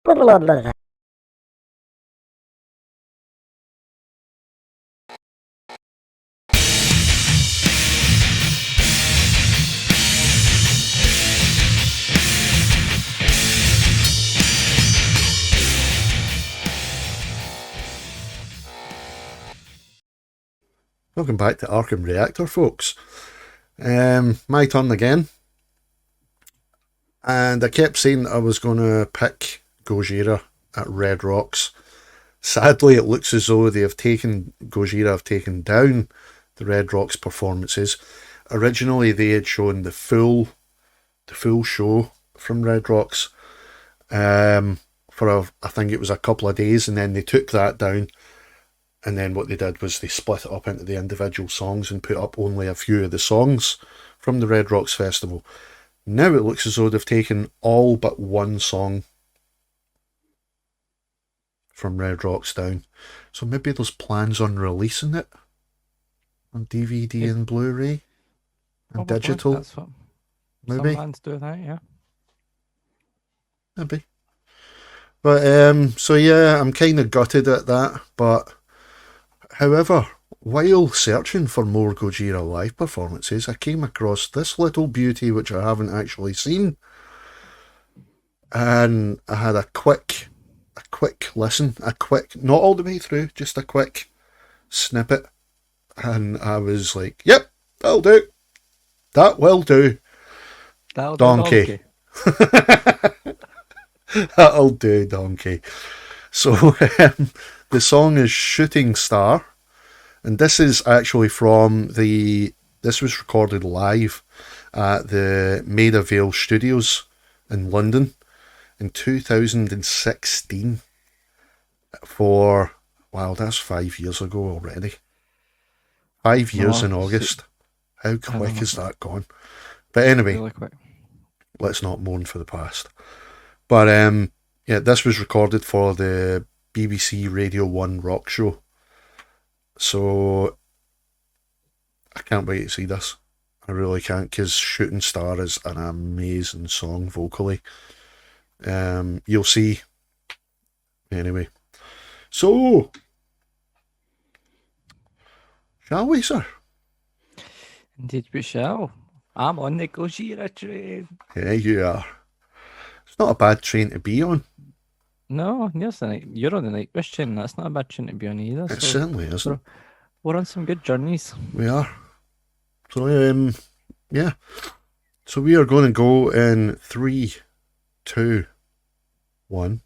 Welcome back to Arkham Reactor, folks. My turn again. And I kept saying I was going to pick Gojira at Red Rocks. Sadly, it looks as though Gojira have taken down the Red Rocks performances. Originally, they had shown the full show from Red Rocks for I think it was a couple of days, and then they took that down. And then what they did was they split it up into the individual songs and put up only a few of the songs from the Red Rocks Festival. Now it looks as though they've taken all but one song from Red Rocks down. So maybe there's plans on releasing it on DVD and Blu-ray and digital. That's what maybe. Some bands do that, yeah. Maybe. But, so yeah, I'm kind of gutted at that, but... However, while searching for more Gojira live performances, I came across this little beauty which I haven't actually seen. And I had a quick listen, not all the way through, just a quick snippet. And I was like, yep, that'll do. That will do. That'll Donkey. Do, donkey. That'll do, Donkey. So, the song is Shooting Star, and this is actually this was recorded live at the Maida Vale Studios in London in 2016 wow, that's 5 years ago already. 5 years in August. How quick has that gone? But anyway, really quick. Let's not mourn for the past. But yeah, this was recorded for the BBC Radio 1 rock show. So I can't wait to see this. I really can't, because Shooting Star is an amazing song vocally. You'll see. Anyway. So, shall we, sir? Indeed we shall. I'm on the Gojira train. Yeah, you are. It's not a bad train to be on. No, yes, you're on the Nightwish train. That's not a bad train to be on either. It certainly isn't. We're on some good journeys. We are. So, yeah. So we are going to go in 3, 2, 1,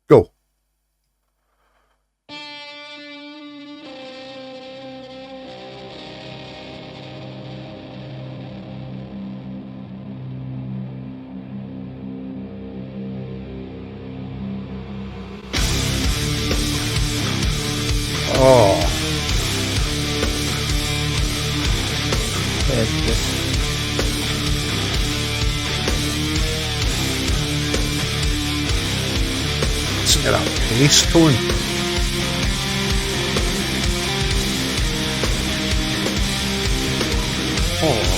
go. Oh. It's got a bass tone. Oh.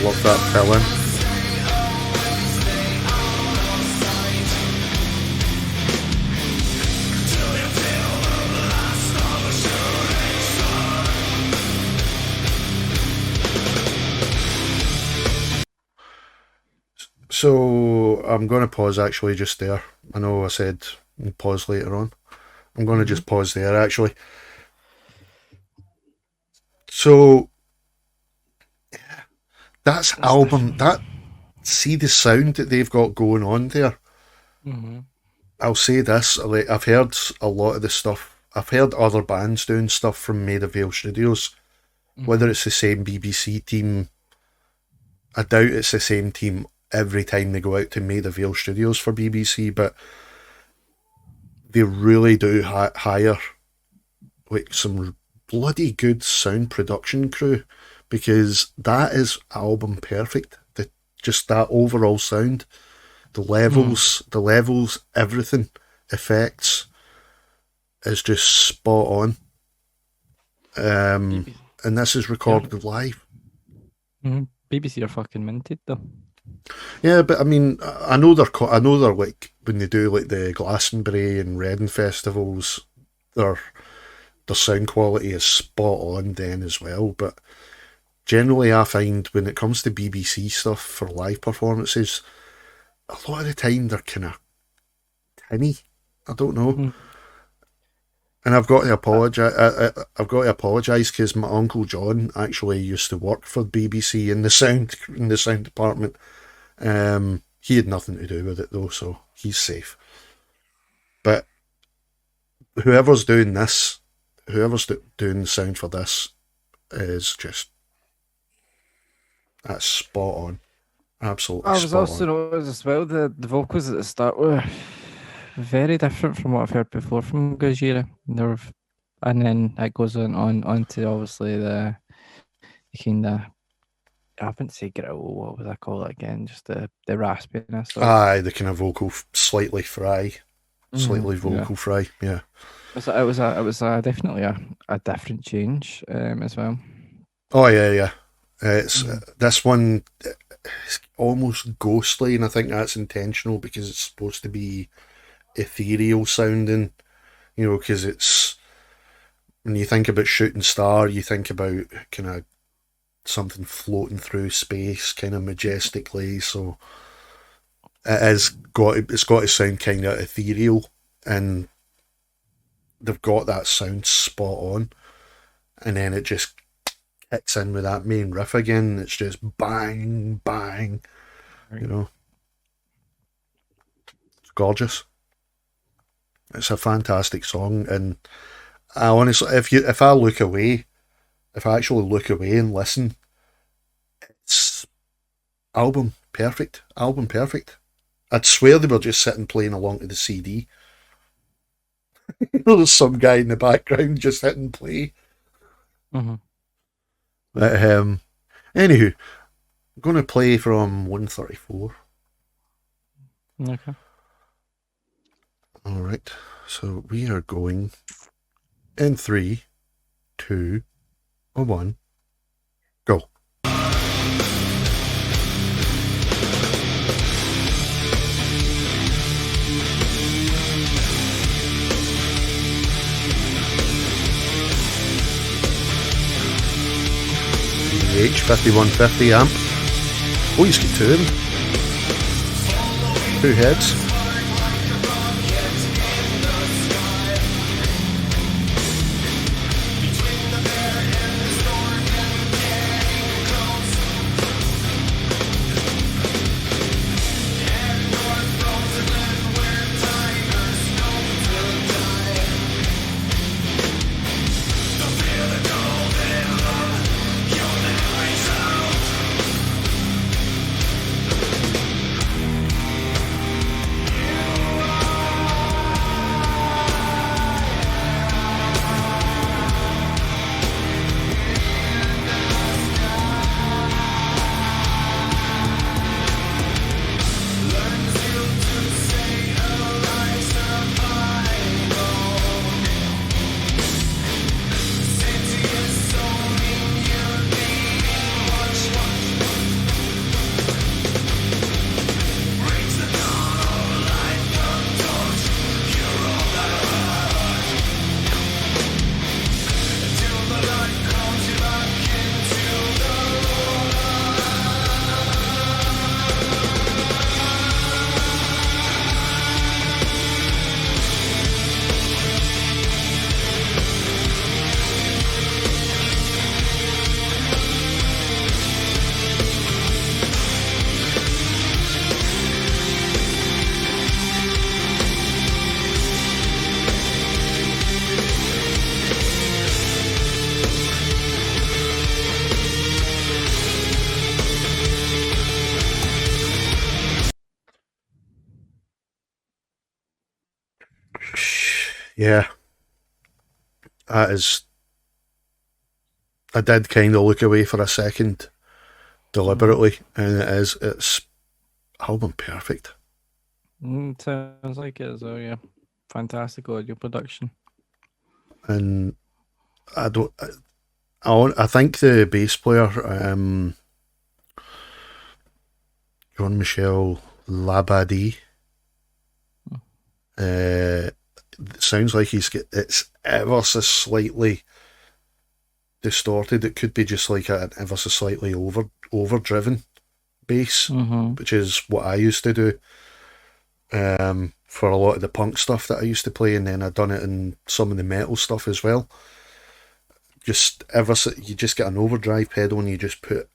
Love that fill-in. So I'm going to pause actually just there. I know I said we'll pause later on. I'm going to just pause there actually. So that's album, see the sound that they've got going on there. Mm-hmm. I'll say this, like, I've heard a lot of the stuff. I've heard other bands doing stuff from Maida Vale Studios. Whether it's the same BBC team, I doubt it's the same team every time they go out to Maida Vale Studios for BBC, but they really do hire like some bloody good sound production crew, because that is album perfect. Just that overall sound, the levels, everything, effects is just spot on. And this is recorded live. BBC are fucking minted though. Yeah, but I mean, I know they're like, when they do like the Glastonbury and Reading festivals, their sound quality is spot on then as well. But generally, I find when it comes to BBC stuff for live performances, a lot of the time they're kind of tinny. I don't know. And I've got to apologise. I've got to apologise because my uncle John actually used to work for BBC in the sound department. He had nothing to do with it though, so he's safe. But whoever's doing the sound for this is just, that's spot on. Absolutely. I was also noticed as well the vocals at the start were very different from what I've heard before from Gojira. And then it goes on to obviously the kind of, I wouldn't say growl, what would I call it again? Just the raspiness. Aye, the kind of vocal slightly fry. Slightly vocal fry, yeah. It was definitely a different change as well. Oh yeah. It's this one, it's almost ghostly, and I think that's intentional because it's supposed to be ethereal sounding, you know, because it's, when you think about Shooting Star, you think about kind of something floating through space kind of majestically, so it's got to sound kind of ethereal, and they've got that sound spot on, and then it just kicks in with that main riff again. It's just bang bang, you know. It's gorgeous. It's a fantastic song, and I honestly, if I actually look away and listen, it's album perfect. I'd swear they were just sitting playing along to the CD. You know, there's some guy in the background just hitting play. But anywho, I'm going to play from 134. Okay. All right, so we are going in 3, 2, 1, go. H5150 amp. Oh, he's got two of them. Two heads. Yeah, that is. I did kind of look away for a second, deliberately, and it's album perfect. Sounds like it as well, yeah. Fantastic audio production. And I don't. I think the bass player, Jean-Michel Labadie, sounds like it's ever so slightly distorted. It could be just like an ever so slightly overdriven bass, which is what I used to do for a lot of the punk stuff that I used to play, and then I've done it in some of the metal stuff as well. Just you just get an overdrive pedal and you just put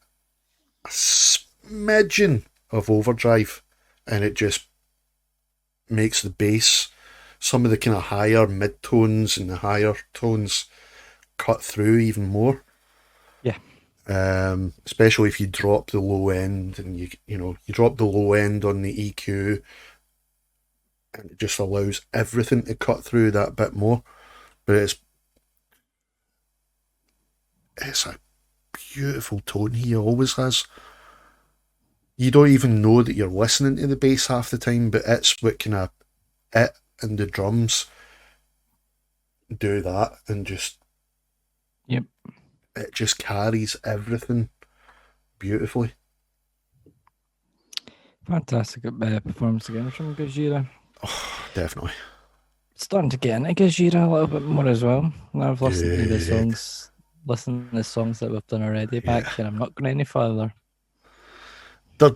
a smidgen of overdrive, and it just makes the bass, some of the kind of higher mid-tones and the higher tones, cut through even more. Yeah. Especially if you drop the low end, and you drop the low end on the EQ, and it just allows everything to cut through that bit more. But it's a beautiful tone he always has. You don't even know that you're listening to the bass half the time, but it's what kind of it and the drums do that, and just Yep. It just carries everything beautifully. Fantastic performance again from Gojira. Oh, definitely. Starting to get into Gojira a little bit more as well. Now I've listened to the songs, that we've done already back, and I'm not going any further. They're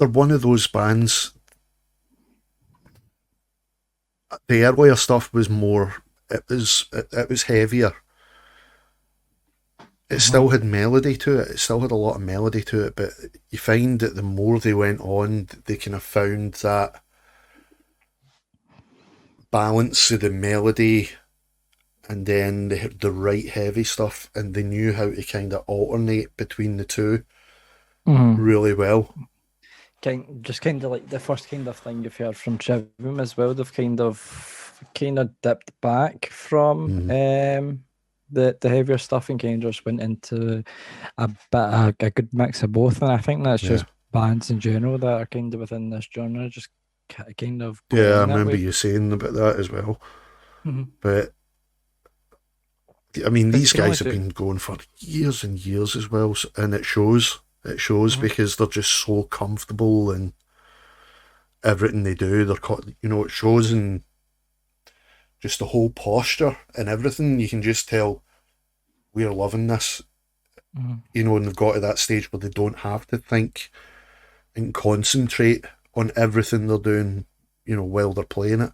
one of those bands. The earlier stuff was more, it was heavier. It still had melody to it. It still had a lot of melody to it, but you find that the more they went on, they kind of found that balance of the melody and then the right heavy stuff, and they knew how to kind of alternate between the two really well. Just kind of like the first kind of thing you've heard from Trivium as well. They've kind of dipped back from the heavier stuff and kind of just went into a good mix of both. And I think that's just bands in general that are kind of within this genre, just kind of. Yeah, I remember you saying about that as well. But I mean, these guys have been going for years and years as well, and it shows. It shows because they're just so comfortable in everything they do. It shows in just the whole posture and everything. You can just tell we're loving this. And they've got to that stage where they don't have to think and concentrate on everything they're doing, while they're playing it.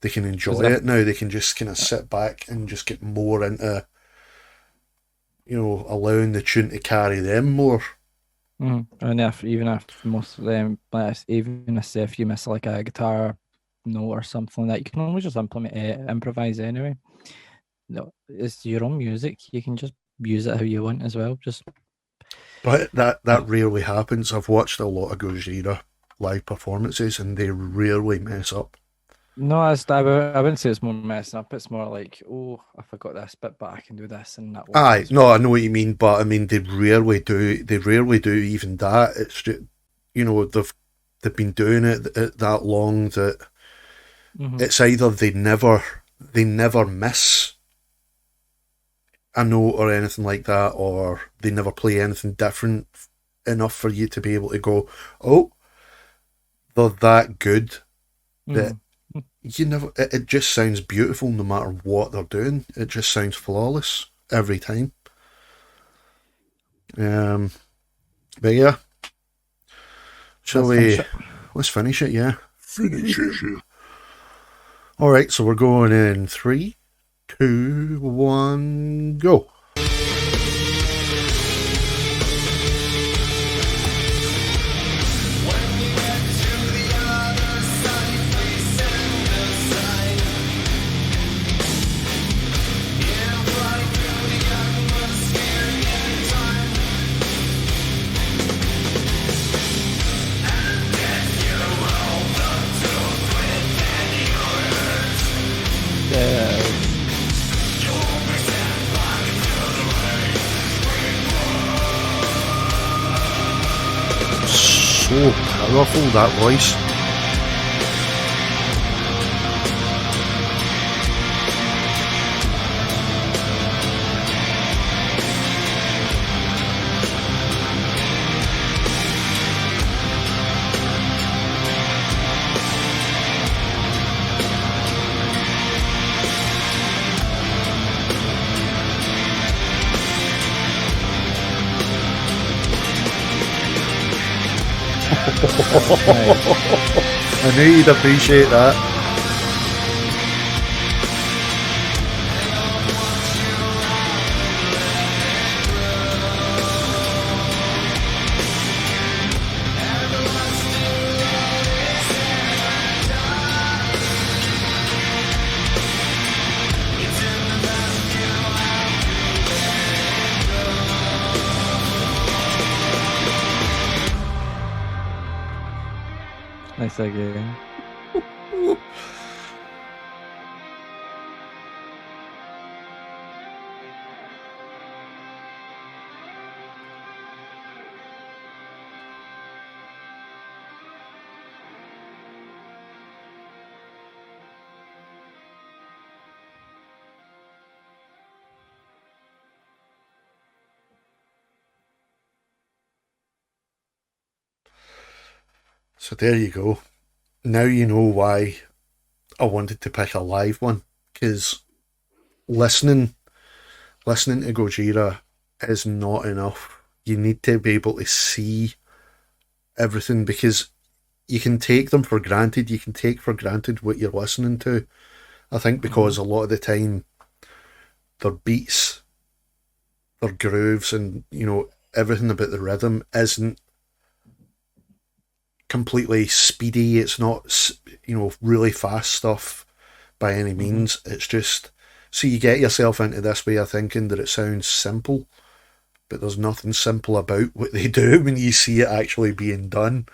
They can enjoy it now. They can just kind of sit back and just get more into, allowing the tune to carry them more. And even after most of them, even if you miss like a guitar note or something like that, you can always just improvise anyway. No, it's your own music. You can just use it how you want as well. But that rarely happens. I've watched a lot of Gojira live performances, and they rarely mess up. No, I wouldn't say it's more messing up. It's more like, oh, I forgot this bit, but I can do this and that. I know what you mean, but I mean they rarely do even that. It's just, they've been doing it that long that it's either they never miss a note or anything like that, or they never play anything different enough for you to be able to go, oh, they're that good that. It just sounds beautiful no matter what they're doing. It just sounds flawless every time. But yeah. Let's finish it, yeah. Finish it. Alright, so we're going in 3, 2, 1, go. powerful, that voice. I knew you'd appreciate that. Nice again. So there you go. Now you know why I wanted to pick a live one, because listening to Gojira is not enough. You need to be able to see everything, because you can take them for granted. You can take for granted what you're listening to. I think because a lot of the time their beats, their grooves, and everything about the rhythm isn't completely speedy. It's not really fast stuff by any means. It's just, so you get yourself into this way of thinking that it sounds simple, but there's nothing simple about what they do when you see it actually being done.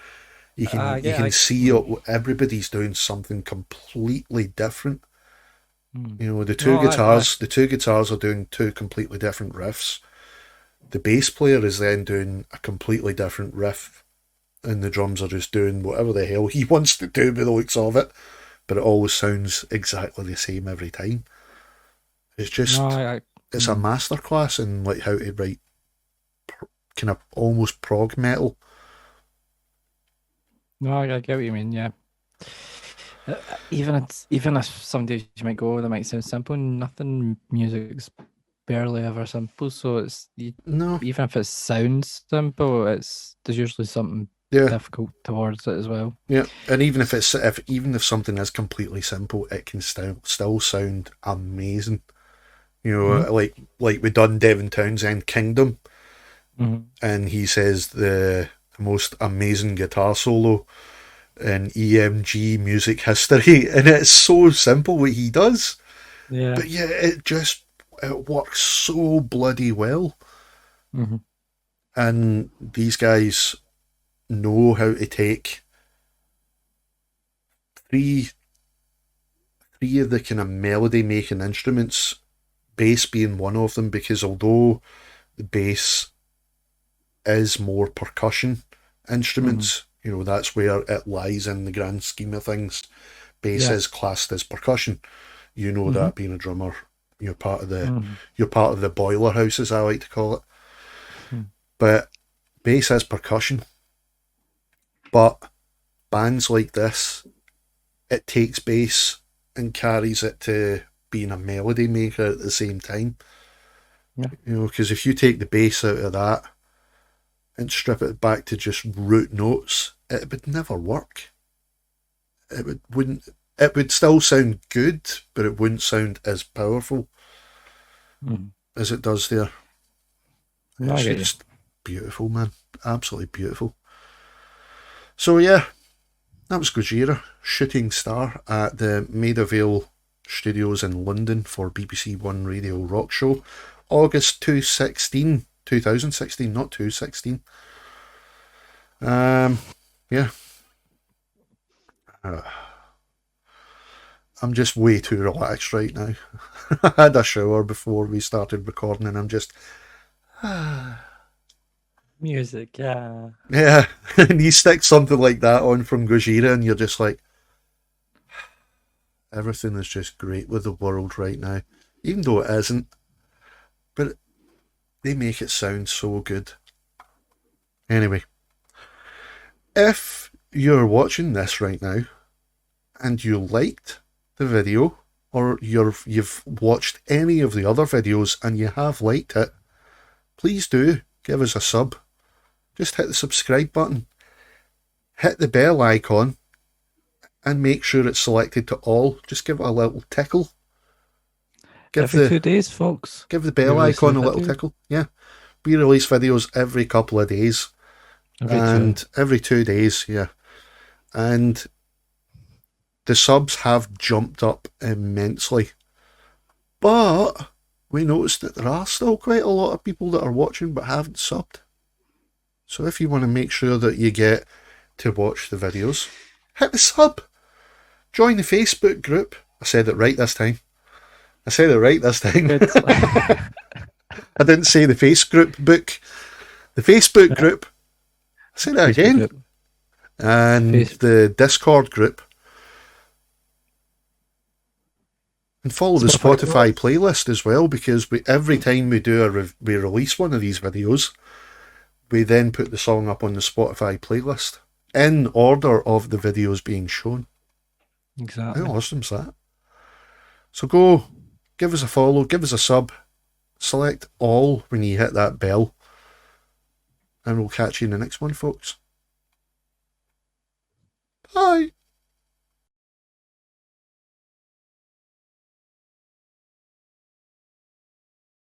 You can see everybody's doing something completely different. The two guitars are doing two completely different riffs. The bass player is then doing a completely different riff, and the drums are just doing whatever the hell he wants to do by the looks of it, but it always sounds exactly the same every time. It's just, it's a masterclass in like how to write kind of almost prog metal. No, I get what you mean, yeah. Even if some days you might go, that might sound simple, nothing music's barely ever simple, so even if it sounds simple, there's usually something difficult towards it as well. Yeah, and even if something is completely simple, it can still sound amazing. Like we done Devin Townsend Kingdom, and he says the most amazing guitar solo in EMG music history, and it's so simple what he does. Yeah, but it works so bloody well. And these guys know how to take three of the kind of melody making instruments, bass being one of them, because although the bass is more percussion instruments, that's where it lies in the grand scheme of things. Bass is classed as percussion. That being a drummer, you're part of the boiler house, as I like to call it. But bass is percussion. But bands like this, it takes bass and carries it to being a melody maker at the same time. Yeah. Because if you take the bass out of that and strip it back to just root notes, it would never work. It would still sound good, but it wouldn't sound as powerful as it does there. It's just beautiful, man. Absolutely beautiful. So yeah, that was Gojira, Shooting Star, at the Maida Vale Studios in London for BBC One Radio Rock Show, August 2016, not 216. Yeah. I'm just way too relaxed right now. I had a shower before we started recording, and I'm just... Music, yeah. Yeah, and you stick something like that on from Gojira, and you're just like, everything is just great with the world right now, even though it isn't. But they make it sound so good. Anyway, if you're watching this right now and you liked the video, or you've watched any of the other videos and you have liked it, please do give us a sub. Just hit the subscribe button, hit the bell icon, and make sure it's selected to all. Just give it a little tickle. Every 2 days, folks. Give the bell icon a little tickle. Yeah. We release videos every couple of days. Every 2 days, yeah. And the subs have jumped up immensely. But we noticed that there are still quite a lot of people that are watching but haven't subbed. So if you want to make sure that you get to watch the videos, hit the sub. Join the Facebook group. I said it right this time. I didn't say the Facebook book. The Facebook group. I said it again. Group. And the Discord group. And follow the Spotify playlist as well, because every time we release one of these videos, we then put the song up on the Spotify playlist in order of the videos being shown. Exactly. How awesome is that? So go, give us a follow, give us a sub, select all when you hit that bell, and we'll catch you in the next one, folks. Bye.